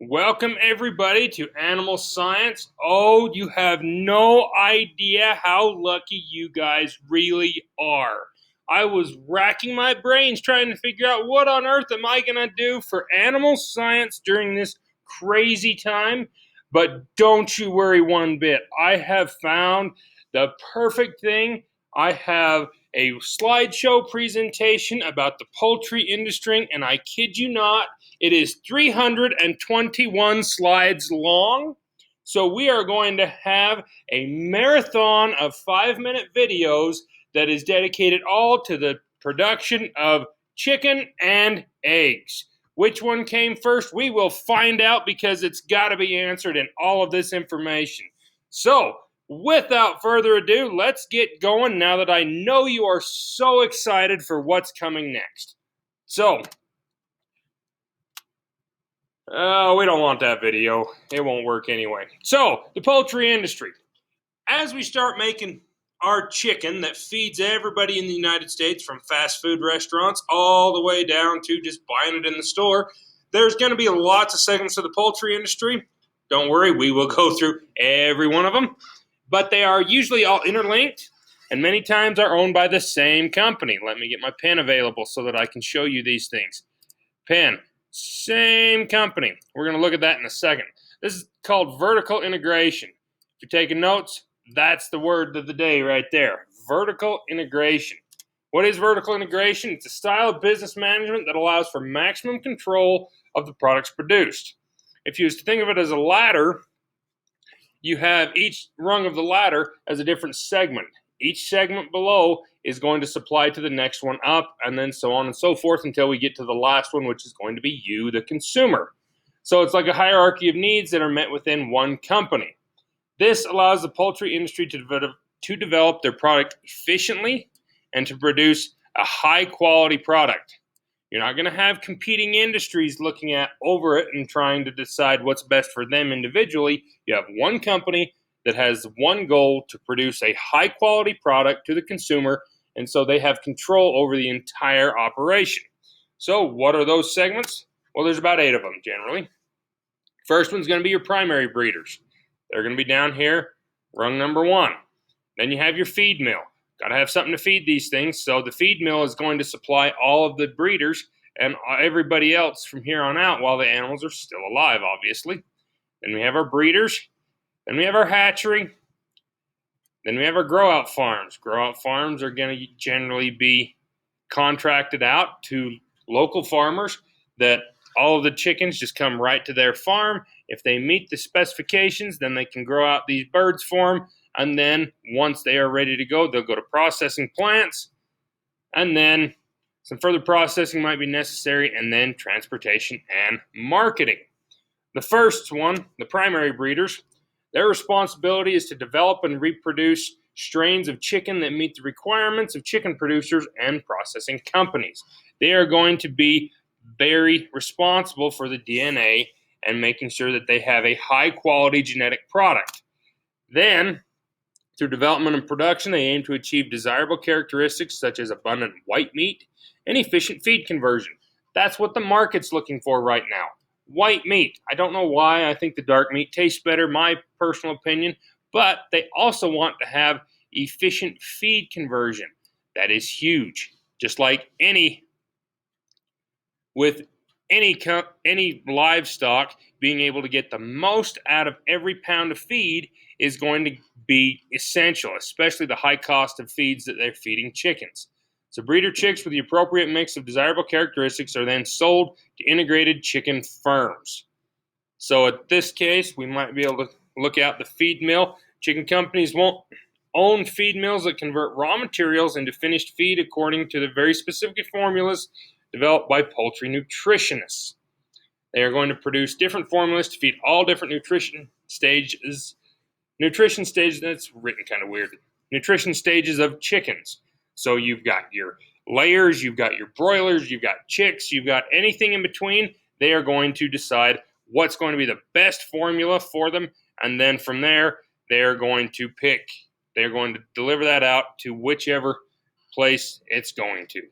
Welcome everybody to Animal Science. Oh, you have no idea how lucky you guys really are. I was racking my brains trying to figure out what on earth am I going to do for animal science during this crazy time. But don't you worry one bit. I have found the perfect thing. I have a slideshow presentation about the poultry industry, and I kid you not, it is 321 slides long. So we are going to have a marathon of 5-minute videos that is dedicated all to the production of chicken and eggs. Which one came first? We will find out because it's got to be answered in all of this information. So, without further ado, let's get going now that I know you are so excited for what's coming next. So, we don't want that video. It won't work anyway. So, the poultry industry. As we start making our chicken that feeds everybody in the United States, from fast food restaurants all the way down to just buying it in the store, there's going to be lots of segments of the poultry industry. Don't worry, we will go through every one of them. But they are usually all interlinked and many times are owned by the same company. Let me get my pen available so that I can show you these things. Pen. Same company. We're going to look at that in a second. This is called vertical integration. If you're taking notes, that's the word of the day right there. Vertical integration. What is vertical integration? It's a style of business management that allows for maximum control of the products produced. If you was to think of it as a ladder, you have each rung of the ladder as a different segment. Each segment below is going to supply to the next one up, and then so on and so forth until we get to the last one, which is going to be you, the consumer. So it's like a hierarchy of needs that are met within one company. This allows the poultry industry to develop their product efficiently and to produce a high-quality product. You're not going to have competing industries looking at over it and trying to decide what's best for them individually. You have one company that has one goal to produce a high-quality product to the consumer, and so they have control over the entire operation. So what are those segments? Well, there's about 8 of them generally. First one's going to be your primary breeders. They're going to be down here, rung number 1. Then you have your feed mill. Got to have something to feed these things, so the feed mill is going to supply all of the breeders and everybody else from here on out while the animals are still alive, obviously. Then we have our breeders. Then we have our hatchery. Then we have our grow-out farms. Grow-out farms are going to generally be contracted out to local farmers that all of the chickens just come right to their farm. If they meet the specifications, then they can grow out these birds for them. And then once they are ready to go, they'll go to processing plants. And then some further processing might be necessary, and then transportation and marketing. The first one, the primary breeders, their responsibility is to develop and reproduce strains of chicken that meet the requirements of chicken producers and processing companies. They are going to be very responsible for the DNA and making sure that they have a high-quality genetic product. Then, through development and production, they aim to achieve desirable characteristics such as abundant white meat and efficient feed conversion. That's what the market's looking for right now. White meat. I don't know why. I think the dark meat tastes better, my personal opinion. But they also want to have efficient feed conversion. That is huge. Just like any livestock, being able to get the most out of every pound of feed is going to be essential, especially the high cost of feeds that they're feeding chickens. So breeder chicks with the appropriate mix of desirable characteristics are then sold to integrated chicken firms. So at this case, we might be able to look at the feed mill. Chicken companies won't own feed mills that convert raw materials into finished feed according to the very specific formulas developed by poultry nutritionists. They are going to produce different formulas to feed all different nutrition stages. Nutrition stages, that's written kind of weird. Nutrition stages of chickens. So you've got your layers, you've got your broilers, you've got chicks, you've got anything in between. They are going to decide what's going to be the best formula for them. And then from there, they're going to deliver that out to whichever place it's going to.